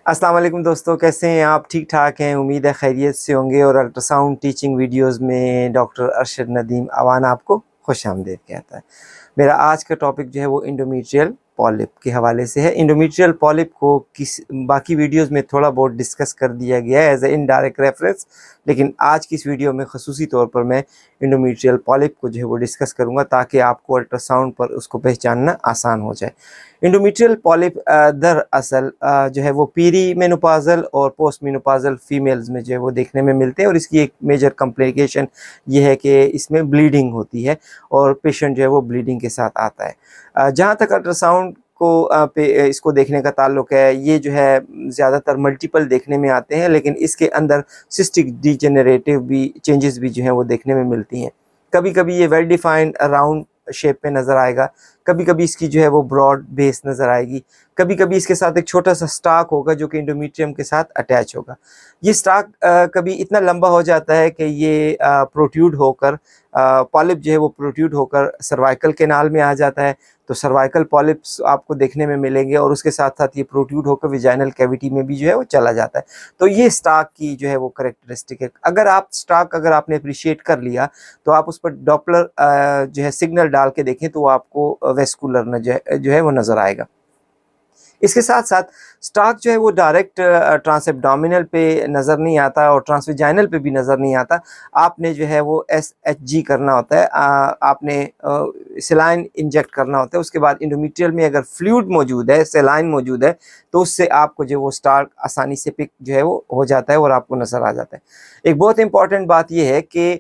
अस्सलाम वालेकुम दोस्तों, कैसे हैं आप? ठीक ठाक हैं, उम्मीद है खैरियत से होंगे। और अल्ट्रासाउंड टीचिंग वीडियोस में डॉक्टर अरशद नदीम अवान आपको खुशामदीद कहता है। मेरा आज का टॉपिक जो है वो इंडोमेट्रियल पॉलिप के हवाले से है। इंडोमेट्रियल पॉलिप को किस बाकी वीडियोस में थोड़ा बहुत डिस्कस कर दिया गया है एज ए इनडायरेक्ट रेफरेंस, लेकिन आज की इस वीडियो में खसूसी तौर पर मैं इंडोमेट्रियल पॉलिप को जो है वो डिस्कस करूँगा ताकि आपको अल्ट्रासाउंड पर उसको पहचानना आसान हो जाए। इंडोमेट्रियल पॉलिप दरअसल जो है वो पीरी मेनोपाजल और पोस्ट मेनोपाजल फीमेल्स में जो है वो देखने में मिलते हैं। और इसकी एक मेजर कॉम्प्लिकेशन ये है कि इसमें ब्लीडिंग होती है और पेशेंट जो है वो ब्लीडिंग के साथ आता है। जहाँ तक अल्ट्रासाउंड को पे इसको देखने का ताल्लुक है, ये जो है ज़्यादातर मल्टीपल देखने में आते हैं, लेकिन इसके अंदर सिस्टिक डिजेनरेटिव भी चेंजेस भी जो हैं वो देखने में मिलती हैं। कभी कभी ये वेल डिफाइंड राउंड शेप में नज़र आएगा, कभी कभी इसकी जो है वो ब्रॉड बेस नज़र आएगी, कभी कभी इसके साथ एक छोटा सा स्टाक होगा जो कि इंडोमेट्रियम के साथ अटैच होगा। ये स्टाक कभी इतना लंबा हो जाता है कि ये प्रोट्रूड होकर पॉलिप जो है वो प्रोट्रूड होकर सर्वाइकल कैनाल में आ जाता है। तो सर्वाइकल पॉलिप्स आपको देखने में मिलेंगे और उसके साथ साथ ये प्रोट्रूड होकर विजाइनल कैविटी में भी जो है वो चला जाता है। तो ये स्टाक की जो है वो करेक्टरिस्टिक है। अगर आपने अप्रिशिएट कर लिया तो आप उस पर डॉपलर जो है सिग्नल डाल के देखें तो आपको वेस्कुलर जो है वो नज़र आएगा। इसके साथ साथ स्टाक जो है वो डायरेक्ट ट्रांसएब्डोमिनल पे नज़र नहीं आता और ट्रांसविजाइनल पे भी नज़र नहीं आता। आपने जो है वो SHG करना होता है, आपने सेलाइन इंजेक्ट करना होता है। उसके बाद इंडोमेट्रियल में अगर फ्लूइड मौजूद है, सेलाइन मौजूद है, तो उससे आपको जो वो स्टाक आसानी से पिक जो है वो हो जाता है और आपको नज़र आ जाता है। एक बहुत इंपॉर्टेंट बात यह है कि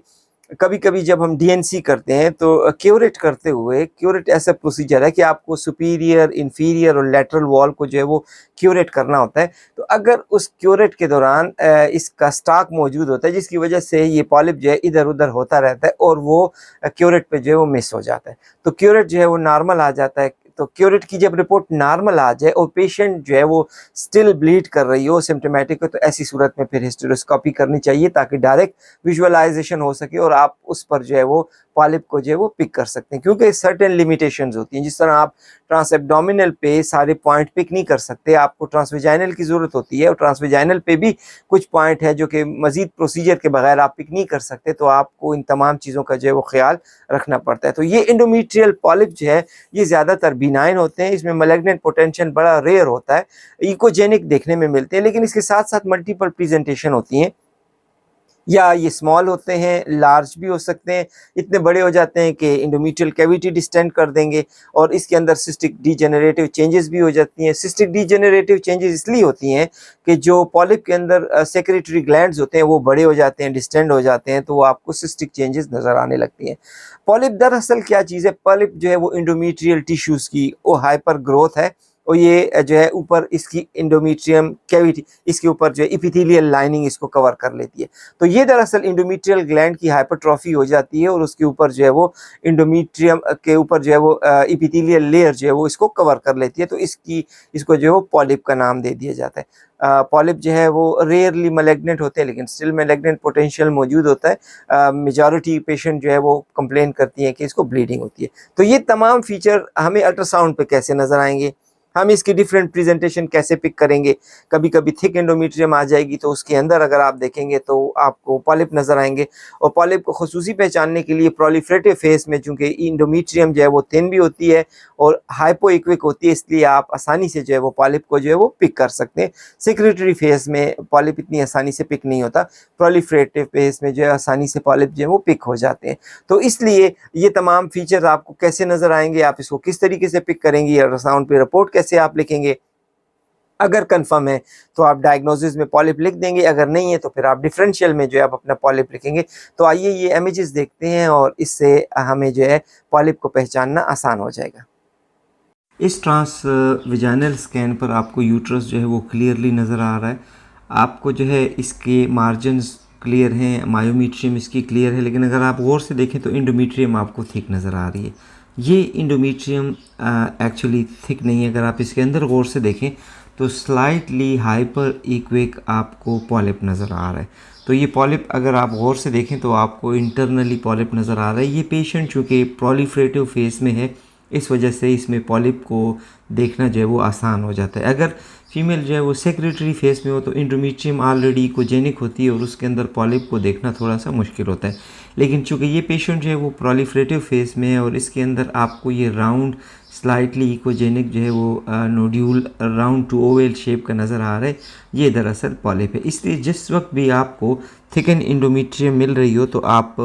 कभी कभी जब हम DNC करते हैं तो क्यूरेट करते हुए, क्यूरेट ऐसा प्रोसीजर है कि आपको सुपीरियर, इंफीरियर और लेटरल वॉल को जो है वो क्यूरेट करना होता है। तो अगर उस क्यूरेट के दौरान इसका स्टाक मौजूद होता है जिसकी वजह से ये पॉलिप जो है इधर उधर होता रहता है और वो क्यूरेट पे जो है वो मिस हो जाता है, तो क्यूरेट जो है वो नॉर्मल आ जाता है। तो क्यूरेट की जब रिपोर्ट नॉर्मल आ जाए और पेशेंट जो है वो स्टिल ब्लीड कर रही हो, सिम्टोमेटिक हो, तो ऐसी सूरत में फिर हिस्टेरोस्कोपी करनी चाहिए ताकि डायरेक्ट विजुअलाइजेशन हो सके और आप उस पर जो है वो पॉलिप को जो है वो पिक कर सकते हैं। क्योंकि सर्टेन लिमिटेशंस होती हैं, जिस तरह आप ट्रांसएब्डोमिनल पे सारे पॉइंट पिक नहीं कर सकते, आपको ट्रांसविजाइनल की ज़रूरत होती है और ट्रांसविजाइनल पे भी कुछ पॉइंट है जो कि मज़ीद प्रोसीजर के बगैर आप पिक नहीं कर सकते, तो आपको इन तमाम चीज़ों का जो है वो ख्याल रखना पड़ता है। तो ये इंडोमेट्रियल पॉलिप जो है ये ज़्यादातर बिनाइन होते हैं, इसमें मैलिग्नेंट पोटेंशियल बड़ा रेयर होता है, इकोजेनिक देखने में मिलते हैं, लेकिन इसके साथ साथ मल्टीपल प्रेजेंटेशन होती हैं। या ये स्मॉल होते हैं, लार्ज भी हो सकते हैं, इतने बड़े हो जाते हैं कि इंडोमेट्रियल कैविटी डिस्टेंड कर देंगे और इसके अंदर सिस्टिक डीजेनरेटिव चेंजेस भी हो जाती हैं। सिस्टिक डीजेनरेटिव चेंजेस इसलिए होती हैं कि जो पॉलिप के अंदर सेक्रेटरी ग्लैंड्स होते हैं वो बड़े हो जाते हैं, डिस्टेंड हो जाते हैं, तो वो आपको सिस्टिक चेंजेस नज़र आने लगती हैं। पॉलिप दरअसल क्या चीज़ है? पॉलिप जो है वो इंडोमेट्रियल टिश्यूज़ की वो हाइपर ग्रोथ है और ये जो है ऊपर इसकी इंडोमेट्रियम कैविटी, इसके ऊपर जो है इपिथेलियल लाइनिंग इसको कवर कर लेती है। तो ये दरअसल इंडोमेट्रियल ग्लैंड की हाइपरट्रॉफी हो जाती है और उसके ऊपर जो है वो इंडोमेट्रियम के ऊपर जो है वो इपिथेलियल लेयर जो है वो इसको कवर कर लेती है। तो इसको जो है वो पॉलिप का नाम दे दिया जाता है। पॉलिप जो है वो रेयरली मैलिग्नेंट होते हैं, लेकिन स्टिल मैलिग्नेंट पोटेंशियल मौजूद होता है। मेजॉरिटी पेशेंट जो है वो कंप्लेन करती हैं कि इसको ब्लीडिंग होती है। तो ये तमाम फीचर हमें अल्ट्रासाउंड पे कैसे नज़र आएंगे, हम इसकी डिफरेंट प्रेजेंटेशन कैसे पिक करेंगे? कभी कभी थिक एंडोमेट्रियम आ जाएगी तो उसके अंदर अगर आप देखेंगे तो आपको पॉलिप नज़र आएंगे और पॉलिप को खुसूसी पहचानने के लिए प्रोलिफरेटिव फेस में, चूँकि इंडोमेट्रियम जो है वो थिन भी होती है और हाइपोइक्विक होती है, इसलिए आप आसानी से जो है वो पॉलिप को जो है वो पिक कर सकते हैं। सेक्रेटरी फेस में पॉलिप इतनी आसानी से पिक नहीं होता, प्रोलिफरेटिव फेस में जो है आसानी से पॉलिप जो है वो पिक हो जाते हैं। तो इसलिए ये तमाम फीचर आपको कैसे नज़र आएंगे, आप इसको किस तरीके से पिक करेंगे, अल्ट्रासाउंड पे रिपोर्ट कैसे आप लिखेंगे। अगर कंफर्म है तो आप डायग्नोसिस में पॉलिप लिख देंगे, अगर नहीं है तो फिर आप डिफरेंशियल में जो है आप अपना पॉलिप लिखेंगे। तो आइए ये इमेजेस देखते हैं और इससे हमें जो है पॉलिप को पहचानना आसान हो जाएगा। इस ट्रांस विजाइनल स्कैन पर आपको यूट्रस जो है वो क्लियरली नज़र आ रहा है। आपको जो है इसके मार्जिन्स क्लियर हैं, मायोमेट्रियम इसकी क्लियर है, लेकिन अगर आप गौर से देखें तो इंडोमेट्रियम आपको थिक नज़र आ रही है। ये इंडोमेट्रियम एक्चुअली थिक नहीं है। अगर आप इसके अंदर गौर से देखें तो स्लाइटली हाइपर इक्विक आपको पॉलिप नज़र आ रहा है। तो ये पॉलिप अगर आप गौर से देखें तो आपको इंटरनली पॉलिप नज़र आ रहा है। ये पेशेंट चूँकि प्रोलिफरेटिव फेस में है, इस वजह से इसमें पॉलिप को देखना जो है वो आसान हो जाता है। अगर फीमेल जो है वो सेक्रेटरी फेस में हो तो इंडोमेट्रियम ऑलरेडी इकोजेनिक होती है और उसके अंदर पॉलिप को देखना थोड़ा सा मुश्किल होता है। लेकिन चूँकि ये पेशेंट जो है वो प्रोलिफरेटिव फेस में है और इसके अंदर आपको ये राउंड स्लाइटली इकोजेनिक जो है वो nodule round to Oval shape का नज़र आ रहा है, ये दरअसल पॉलिप है। इसलिए जिस वक्त भी आपको थिकन इंडोमेट्रियम मिल रही हो तो आप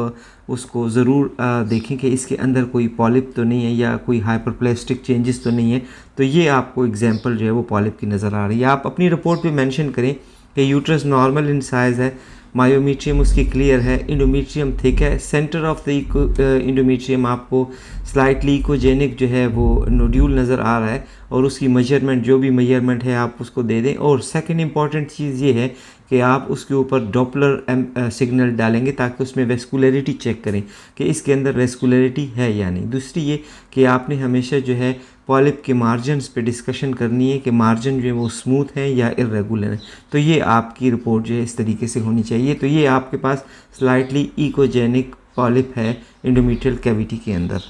उसको ज़रूर देखें कि इसके अंदर कोई पॉलिप तो नहीं है या कोई हाइपरप्लास्टिक चेंजेस तो नहीं है। तो ये आपको एग्जांपल जो है वो पॉलिप की नज़र आ रही है। आप अपनी रिपोर्ट पे मेंशन करें कि यूट्रस नॉर्मल इन साइज़ है, मायोमीट्रियम उसकी क्लियर है, इंडोमेट्रियम थिक है, सेंटर ऑफ द इंडोमेट्रियम आपको स्लाइटली इकोजेनिक जो है वो नोड्यूल नज़र आ रहा है और उसकी मेजरमेंट जो भी मेजरमेंट है आप उसको दे दें। और सेकंड इंपॉर्टेंट चीज़ ये है कि आप उसके ऊपर डॉपलर सिग्नल डालेंगे ताकि उसमें वेस्कुलरिटी चेक करें कि इसके अंदर वेस्कुलरिटी है या नहीं। दूसरी ये कि आपने हमेशा जो है पॉलिप के मार्जिनस पे डिस्कशन करनी है कि मार्जिन जो है वो स्मूथ है या इरेगुलर है। तो ये आपकी रिपोर्ट जो है इस तरीके से होनी चाहिए। तो ये आपके पास स्लाइटली इकोजेनिक पॉलिप है इंडोमेट्रियल कैविटी के अंदर।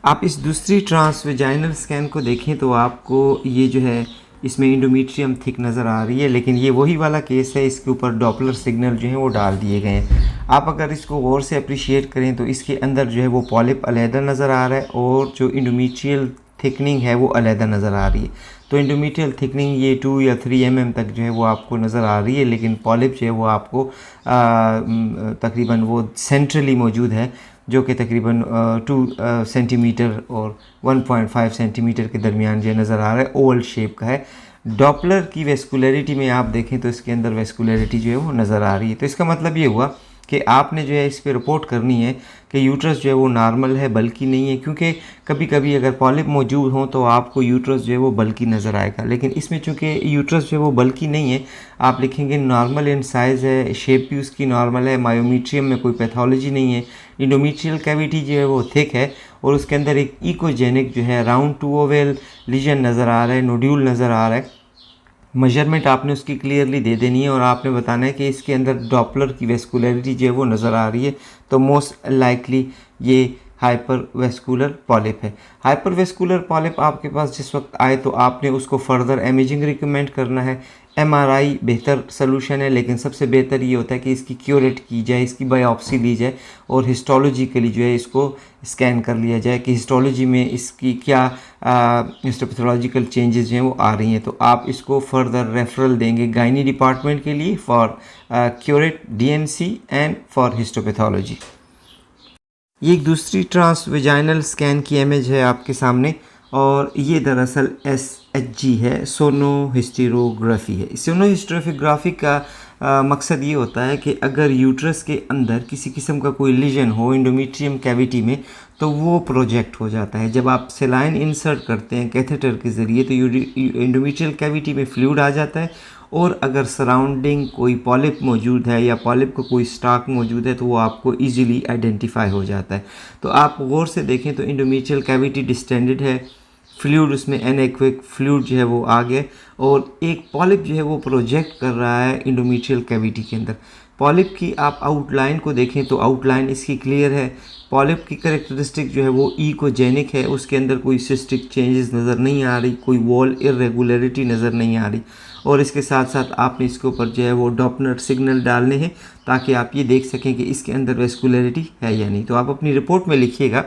आप इस दूसरी ट्रांसवेजाइनल स्कैन को देखें तो आपको ये जो है इसमें इंडोमेट्रियम थिक नज़र आ रही है, लेकिन ये वही वाला केस है, इसके ऊपर डॉपलर सिग्नल जो है वो डाल दिए गए हैं। आप अगर इसको गौर से अप्रिशिएट करें तो इसके अंदर जो है वो पॉलिप अलहदा नज़र आ रहा है और जो इंडोमेट्रियल थिकनिंग है वो अलहदा नज़र आ रही है। तो इंडोमेट्रियल थिकनिंग ये 2 या 3 mm तक जो है वो आपको नज़र आ रही है, लेकिन पॉलिप जो है वो आपको तकरीबन वो सेंट्रली मौजूद है जो कि तकरीबन 2 सेंटीमीटर और 1.5 सेंटीमीटर के दरमियान जो नज़र आ रहा है, ओवल शेप का है। डॉपलर की वेस्कुलरिटी में आप देखें तो इसके अंदर वेस्कुलरिटी जो है वो नज़र आ रही है। तो इसका मतलब ये हुआ कि आपने जो है इस पर रिपोर्ट करनी है कि यूट्रस जो है वो नॉर्मल है, बल्कि नहीं है, क्योंकि कभी कभी अगर पॉलिप मौजूद हो तो आपको यूट्रस जो है वो बल्कि नज़र आएगा। लेकिन इसमें चूँकि यूट्रस जो है वो बल्कि नहीं है, आप लिखेंगे नॉर्मल इन साइज़ है, शेप भी उसकी नॉर्मल है, मायोमीट्रियम में कोई पैथोलॉजी नहीं है, इंडोमेट्रियल कैविटी जो है वो थिक है और उसके अंदर एक इकोजेनिक जो है राउंड टू ओवल लीजन नज़र आ रहा है, नोड्यूल नज़र आ रहा है। मेजरमेंट आपने उसकी क्लियरली दे देनी है और आपने बताना है कि इसके अंदर डॉपलर की वेस्कुलरिटी जो है वो नज़र आ रही है, तो मोस्ट लाइकली ये हाइपर वेस्कुलर पॉलिप है। हाइपर वेस्कुलर पॉलिप आपके पास जिस वक्त आए तो आपने उसको फर्दर इमेजिंग रिकमेंड करना है। एमआरआई बेहतर सलूशन है, लेकिन सबसे बेहतर ये होता है कि इसकी क्यूरेट की जाए, इसकी बायोप्सी ली जाए और हिस्टोलॉजिकली जो है इसको स्कैन कर लिया जाए कि हिस्टोलॉजी में इसकी क्या हिस्टोपैथोलॉजिकल चेंजेस जो हैं वो आ रही हैं। तो आप इसको फर्दर रेफरल देंगे गायनी डिपार्टमेंट के लिए for curette D N C and for histopathology. ये एक दूसरी ट्रांसवेजाइनल स्कैन की इमेज है आपके सामने और ये दरअसल SHG है, सोनोहिस्टेरोग्राफी है। सोनोहिस्टेरोग्राफी का मकसद ये होता है कि अगर यूट्रस के अंदर किसी किस्म का कोई लीजन हो इंडोमेट्रियम कैविटी में तो वो प्रोजेक्ट हो जाता है। जब आप सेलाइन इंसर्ट करते हैं कैथेटर के ज़रिए तो इंडोमेट्रियल कैविटी में फ्लूइड आ जाता है और अगर सराउंडिंग कोई पॉलिप मौजूद है या पॉलिप का कोई स्टॉक मौजूद है तो वो आपको इजीली आइडेंटिफाई हो जाता है। तो आप गौर से देखें तो इंडोमेट्रियल कैविटी डिस्टेंडेड है, फ्लूइड उसमें एनेक्विक फ्लूइड जो है वो आ गया और एक पॉलिप जो है वो प्रोजेक्ट कर रहा है इंडोमेट्रियल कैविटी के अंदर। पॉलिप की आप आउटलाइन को देखें तो आउटलाइन इसकी क्लियर है। पॉलिप की कैरेक्टरिस्टिक जो है वो इकोजेनिक है, उसके अंदर कोई सिस्टिक चेंजेस नज़र नहीं आ रही, कोई वॉल इरेगुलरिटी नज़र नहीं आ रही। और इसके साथ साथ आपने इसके ऊपर जो है वो डॉपलर सिग्नल डालने हैं ताकि आप ये देख सकें कि इसके अंदर वेस्कुलरिटी है या नहीं। तो आप अपनी रिपोर्ट में लिखिएगा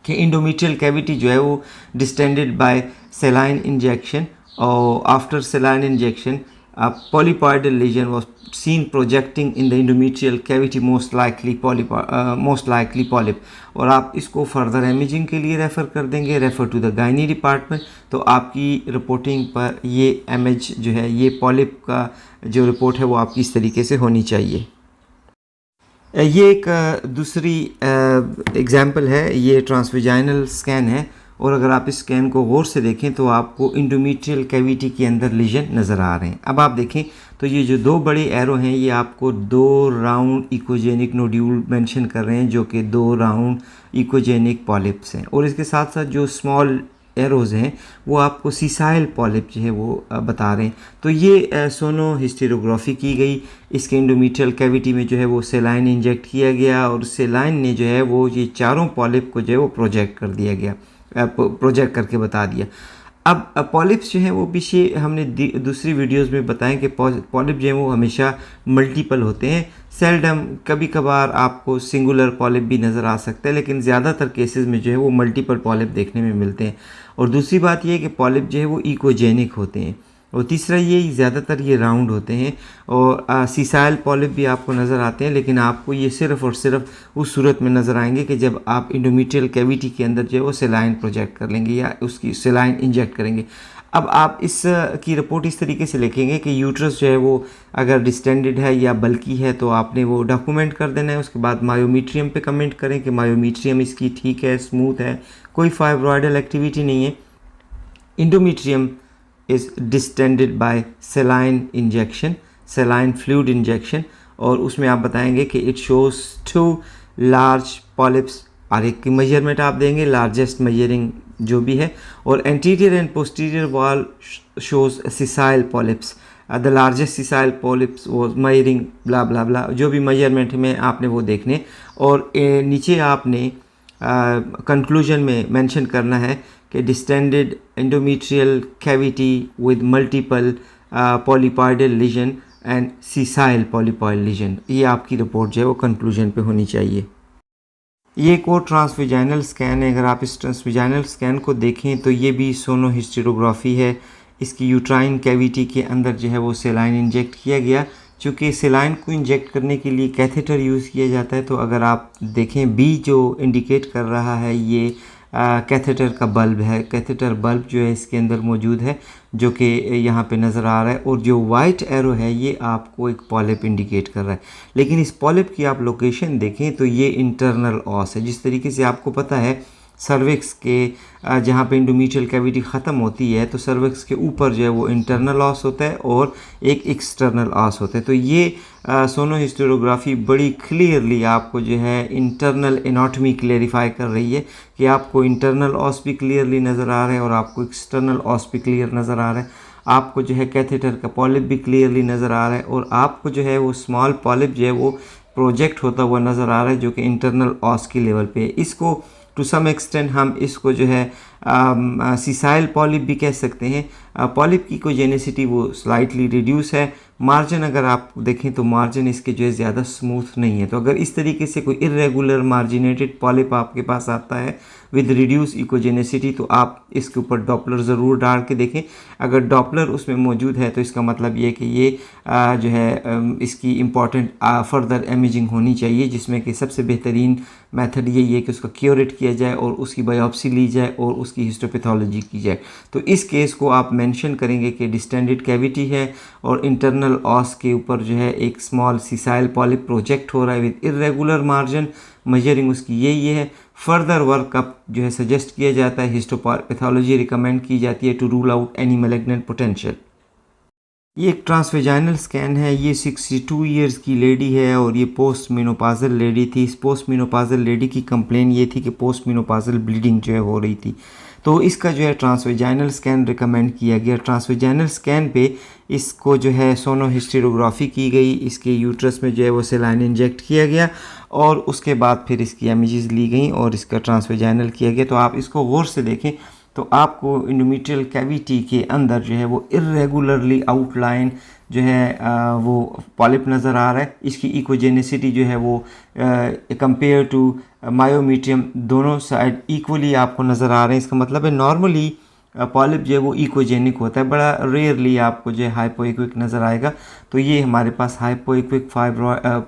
कि इंडोमेट्रियल कैविटी जो है वो डिस्टेंडेड बाय सेलाइन इंजेक्शन और after सेलाइन injection polypoidal lesion was seen projecting in the endometrial cavity, most likely polyp। और आप इसको फर्दर इमेजिंग के लिए रेफ़र कर देंगे, refer to the gynae department. तो आपकी रिपोर्टिंग पर ये इमेज जो है ये पॉलिप का जो रिपोर्ट है वो आपकी इस तरीके से होनी चाहिए। ये एक दूसरी एग्जांपल है, ये ट्रांसवेजाइनल स्कैन है और अगर आप इस स्कैन को गौर से देखें तो आपको इंडोमेट्रियल कैविटी के अंदर लीजन नज़र आ रहे हैं। अब आप देखें तो ये जो दो बड़े एरो हैं ये आपको 2 राउंड इकोजेनिक नोड्यूल मेंशन कर रहे हैं जो कि 2 राउंड इकोजेनिक पॉलिप्स हैं और इसके साथ साथ जो स्मॉल एरोज़ हैं वो आपको सीसाइल पॉलिप जो है वो बता रहे हैं। तो ये सोनो हिस्टेरोग्राफी की गई, इसके इंडोमेट्रियल कैविटी में जो है वो सेलाइन इंजेक्ट किया गया और सेलाइन ने जो है वो ये चारों पॉलिप को जो है वो प्रोजेक्ट कर दिया गया, प्रोजेक्ट करके बता दिया। अब पॉलिप्स जो हैं वो पीछे हमने दूसरी वीडियोस में बताएं कि पॉलिप जो है वो हमेशा मल्टीपल होते हैं। सेल्डम कभी कभार आपको सिंगुलर पॉलिप भी नज़र आ सकता है, लेकिन ज़्यादातर केसेस में जो है वो मल्टीपल पॉलिप देखने में मिलते हैं। और दूसरी बात ये है कि पॉलिप जो है वो इकोजेनिक होते हैं। और तीसरा ये ज़्यादातर ये राउंड होते हैं और सीसाइल पॉलिप भी आपको नज़र आते हैं, लेकिन आपको ये सिर्फ़ और सिर्फ उस सूरत में नज़र आएंगे कि जब आप इंडोमेट्रियल कैविटी के अंदर जो है वो सेलाइन प्रोजेक्ट कर लेंगे या उसकी सेलाइन इंजेक्ट करेंगे। अब आप इस की रिपोर्ट इस तरीके से लिखेंगे कि यूट्रस जो है वो अगर डिस्टेंडेड है या बल्कि है तो आपने वो डॉक्यूमेंट कर देना है। उसके बाद मायोमीट्रियम पे कमेंट करें कि मायोमीट्रियम इसकी ठीक है, स्मूथ है, कोई फाइब्रॉइडल एक्टिविटी नहीं है। Endometrium is distended by saline injection, saline fluid injection, और उसमें आप बताएंगे कि it shows 2 large polyps और एक की मेजरमेंट आप देंगे, लार्जेस्ट मेजरिंग जो भी है, और anterior and posterior wall shows sessile polyps, the largest sessile polyps was measuring blah blah blah, जो भी मेजरमेंट में आपने वो देखने। और नीचे आपने कंक्लूजन में मेंशन करना है कि distended endometrial cavity with multiple polypoidal lesion and sessile polypoid lesion, ये आपकी रिपोर्ट जो है वो कंक्लूजन पे होनी चाहिए। ये एक और ट्रांसवेजाइनल स्कैन है। अगर आप इस ट्रांसवेजाइनल स्कैन को देखें तो ये भी सोनो हिस्टेरोग्राफी है। इसकी यूट्राइन कैविटी के अंदर जो है वो सेलाइन इंजेक्ट किया गया। चूँकि सेलाइन को इंजेक्ट करने के लिए कैथेटर यूज़ किया जाता है, तो अगर आप देखें बी जो इंडिकेट कर रहा है ये कैथेटर का बल्ब है। कैथेटर बल्ब जो है इसके अंदर मौजूद है, जो कि यहाँ पे नज़र आ रहा है, और जो वाइट एरो है ये आपको एक पॉलिप इंडिकेट कर रहा है। लेकिन इस पॉलिप की आप लोकेशन देखें तो ये इंटरनल ऑस है। जिस तरीके से आपको पता है सर्विक्स के जहाँ पे इंडोमेट्रियल कैविटी ख़त्म होती है तो सर्विक्स के ऊपर जो है वो इंटरनल ऑस होता है और एक एक्सटर्नल ऑस होता है। तो ये सोनो हिस्टेरोग्राफी बड़ी क्लियरली आपको जो है इंटरनल एनाटॉमी क्लेरिफाई कर रही है कि आपको इंटरनल ऑस भी क्लियरली नज़र आ रहा है और आपको एक्सटर्नल ऑस भी क्लियर नज़र आ रहा है। आपको जो है कैथेटर का पॉलिप भी क्लियरली नज़र आ रहा है और आपको जो है वो स्मॉल पॉलिप जो है वो प्रोजेक्ट होता हुआ नज़र आ रहा है, जो कि इंटरनल ऑस की लेवल पे है। इसको टू सम एक्सटेंट हम इसको जो है सीसाइल पॉलिप भी कह सकते हैं। पॉलिप की इकोजेनिसिटी वो स्लाइटली रिड्यूस है। मार्जिन अगर आप देखें तो मार्जिन इसके जो है ज़्यादा स्मूथ नहीं है। तो अगर इस तरीके से कोई इरेगुलर मार्जिनेटेड पॉलिप आपके पास आता है विद रिड्यूस इकोजेनिसिटी, तो आप इसके ऊपर डॉपलर ज़रूर डाल के देखें। अगर डॉपलर उसमें मौजूद है तो इसका मतलब ये कि ये जो है इसकी इम्पॉर्टेंट फर्दर इमेजिंग होनी चाहिए, जिसमें कि सबसे बेहतरीन मेथड यही है कि उसका क्योरेट किया जाए और उसकी बायोप्सी ली जाए और उसकी हिस्टोपैथोलॉजी की जाए। तो इस केस को आप मेंशन करेंगे कि डिस्टेंडेड कैविटी है और इंटरनल ऑस के ऊपर जो है एक स्मॉल सीसाइल पॉलिप प्रोजेक्ट हो रहा है विद इरेगुलर मार्जिन। मेजरिंग उसकी यही है। फर्दर वर्क अप जो है सजेस्ट किया जाता है, हिस्टोपैथोलॉजी रिकमेंड की जाती है to rule out any malignant potential. ये एक ट्रांसवेजाइनल स्कैन है। ये 62 इयर्स की लेडी है और ये पोस्ट मेनोपाजल लेडी थी। इस पोस्ट मेनोपाजल लेडी की कंप्लेन ये थी कि पोस्ट मेनोपाजल ब्लीडिंग जो है हो रही थी, तो इसका जो है ट्रांसवेजाइनल स्कैन रिकमेंड किया गया। ट्रांसवेजाइनल स्कैन पे इसको जो है सोनो हिस्टेरोग्राफी की गई। इसके यूट्रस में जो है वो सेलाइन इंजेक्ट किया गया और उसके बाद फिर इसकी इमेजेस ली गई और इसका ट्रांसवेजाइनल किया गया। तो आप इसको गौर से देखें तो आपको इंडोमेट्रियल कैविटी के अंदर जो है वो इरेगुलरली आउटलाइन जो है वो पॉलिप नज़र आ रहा है। इसकी इकोजेनिसिटी जो है वो कंपेयर टू मायोमीट्रियम दोनों साइड इक्वली आपको नज़र आ रहे हैं। इसका मतलब है नॉर्मली पॉलिप जो है वो इकोजेनिक होता है, बड़ा रेयरली आपको जो है हाइपोइक्विक नज़र आएगा। तो ये हमारे पास हाइपोइक्विक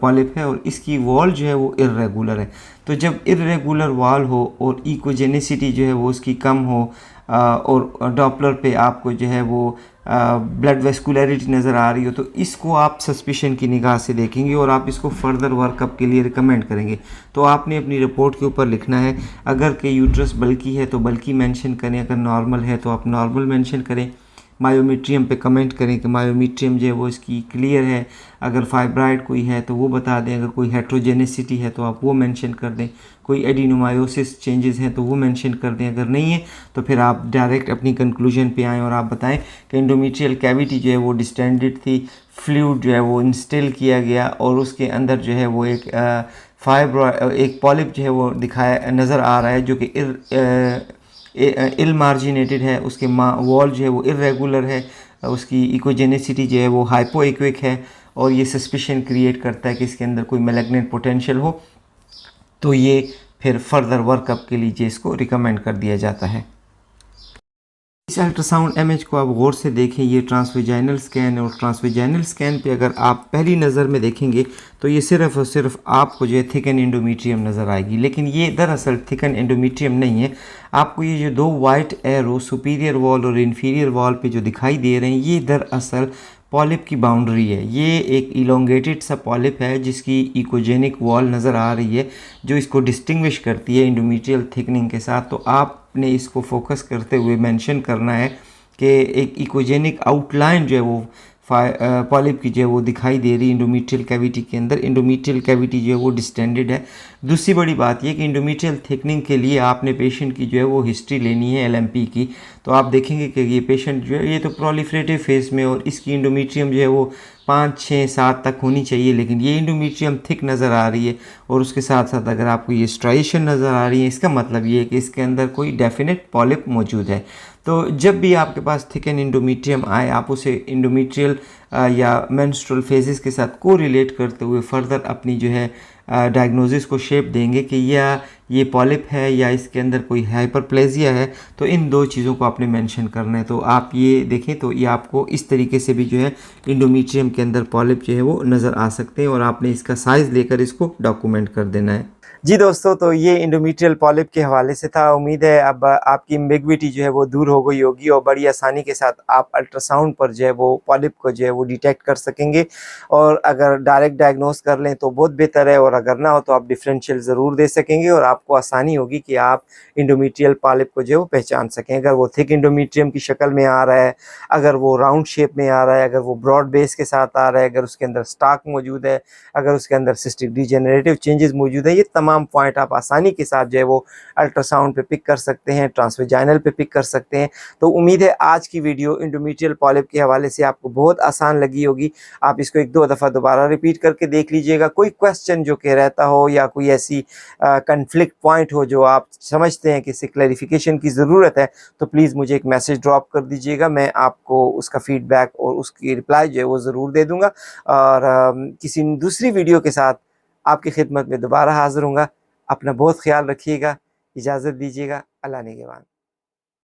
पॉलिप है और इसकी वॉल जो है वो इरेगुलर है। तो जब इरेगुलर वॉल हो और इकोजेनिसिटी जो है वो उसकी कम हो और डॉपलर पे आपको जो है वो ब्लड वेस्कुलरिटी नज़र आ रही हो, तो इसको आप सस्पिशन की निगाह से देखेंगे और आप इसको फर्दर वर्कअप के लिए रिकमेंड करेंगे। तो आपने अपनी रिपोर्ट के यूपर लिखना है, अगर के यूट्रस बल्कि है तो बल्कि मेंशन करें, अगर नॉर्मल है तो आप नॉर्मल मेंशन करें। मायोमेट्रियम पे कमेंट करें कि मायोमेट्रियम जो है वो इसकी क्लियर है, अगर फाइब्राइड कोई है तो वो बता दें, अगर कोई हेट्रोजेनेसिटी है तो आप वो मेंशन कर दें, कोई एडिनोमायोसिस चेंजेस हैं तो वो मेंशन कर दें, अगर नहीं है तो फिर आप डायरेक्ट अपनी कंक्लूजन पे आएँ और आप बताएं कि एंडोमेट्रियल कैविटी जो है वो डिस्टेंडेड थी, फ्लूइड जो है वो इंस्टिल किया गया और उसके अंदर जो है वो एक पॉलिप जो है वो दिखाया नज़र आ रहा है जो कि इल मार्जिनेटेड है, उसके वॉल जो है वो इरेगुलर है, उसकी इकोजेनेसिटी जो है वो हाइपो एक्विक है और ये सस्पिशन क्रिएट करता है कि इसके अंदर कोई मैलिग्नेंट पोटेंशियल हो, तो ये फिर फर्दर वर्कअप के लिए इसको रिकमेंड कर दिया जाता है। इस अल्ट्रासाउंड इमेज को आप गौर से देखें, ये ट्रांसवेजाइनल स्कैन है और ट्रांसवेजाइनल स्कैन पे अगर आप पहली नज़र में देखेंगे तो ये सिर्फ़ और सिर्फ आपको जो है थिकन एंडोमेट्रियम नज़र आएगी, लेकिन ये दरअसल थिकन एंडोमेट्रियम नहीं है। आपको ये जो दो वाइट एरो सुपीरियर वॉल और इन्फीरियर वॉल पे जो दिखाई दे रहे हैं ये दरअसल पॉलिप की बाउंड्री है। ये एक इलोंगेटेड सा पॉलिप है जिसकी इकोजेनिक वॉल नज़र आ रही है जो इसको डिस्टिंग्विश करती है इंडोमेट्रियल थिकनिंग के साथ। तो आपने इसको फोकस करते हुए मेंशन करना है कि एक इकोजेनिक आउटलाइन जो है वो पॉलिप की जो है वो दिखाई दे रही है इंडोमेट्रियल कैविटी के अंदर। इंडोमेट्रियल कैविटी जो है वो डिस्टेंडेड है। दूसरी बड़ी बात यह कि इंडोमेट्रियल थिकनिंग के लिए आपने पेशेंट की जो है वो हिस्ट्री लेनी है एलएमपी की। तो आप देखेंगे कि ये पेशेंट जो है ये तो प्रोलिफरेटिव फेज में और इसकी इंडोमेट्रियम जो है वो 5, 6, 7 तक होनी चाहिए, लेकिन ये इंडोमेट्रियम थिक नज़र आ रही है और उसके साथ साथ अगर आपको ये स्ट्राइशन नज़र आ रही है इसका मतलब ये है कि इसके अंदर कोई डेफिनेट पॉलिप मौजूद है। तो जब भी आपके पास थिकन इंडोमेट्रियम आए आप उसे इंडोमेट्रियल या मेंस्ट्रुअल फेजेस के साथ को रिलेट करते हुए फर्दर अपनी जो है डायग्नोसिस को शेप देंगे कि या ये पॉलिप है या इसके अंदर कोई हाइपरप्लेजिया है। तो इन दो चीज़ों को आपने मेंशन करना है। तो आप ये देखें तो ये आपको इस तरीके से भी जो है इंडोमेट्रियम के अंदर पॉलिप जो है वो नज़र आ सकते हैं और आपने इसका साइज़ लेकर इसको डॉक्यूमेंट कर देना है। जी दोस्तों, तो ये इंडोमेट्रियल पॉलिप के हवाले से था। उम्मीद है अब आपकी एम्बिग्विटी जो है वो दूर हो गई होगी और बड़ी आसानी के साथ आप अल्ट्रासाउंड पर जो है वो पॉलिप को जो है वो डिटेक्ट कर सकेंगे और अगर डायरेक्ट डायग्नोस कर लें तो बहुत बेहतर है और अगर ना हो तो आप डिफरेंशियल ज़रूर दे सकेंगे और आपको आसानी होगी कि आप इंडोमेट्रियल पॉलिप को जो है वो पहचान सकें। अगर वो थिक इंडोमेट्रियम की शक्ल में आ रहा है, अगर वो राउंड शेप में आ रहा है, अगर वो ब्रॉड बेस के साथ आ रहा है, अगर उसके अंदर स्टाक मौजूद है, अगर उसके अंदर सिस्टिक डिजेनरेटिव चेंजेस मौजूद है, ये तमाम पॉइंट आप आसानी के साथ जो है वो अल्ट्रासाउंड पे पिक कर सकते हैं, ट्रांसवेजाइनल पे पिक कर सकते हैं। तो उम्मीद है आज की वीडियो इंडोमेट्रियल पॉलिप के हवाले से आपको बहुत आसान लगी होगी। आप इसको 1-2 दफ़ा दोबारा रिपीट करके देख लीजिएगा। कोई क्वेश्चन जो कि रहता हो या कोई ऐसी कन्फ्लिक्ट पॉइंट हो जो आप समझते हैं कि इससे क्लैरिफिकेशन की ज़रूरत है तो प्लीज़ मुझे एक मैसेज ड्रॉप कर दीजिएगा। मैं आपको उसका फीडबैक और उसकी रिप्लाई जो है वो ज़रूर दे दूँगा और किसी दूसरी वीडियो के साथ आपकी खिदमत में दोबारा हाज़िर होऊंगा। अपना बहुत ख्याल रखिएगा, इजाज़त दीजिएगा। अल्लाह निगहबान।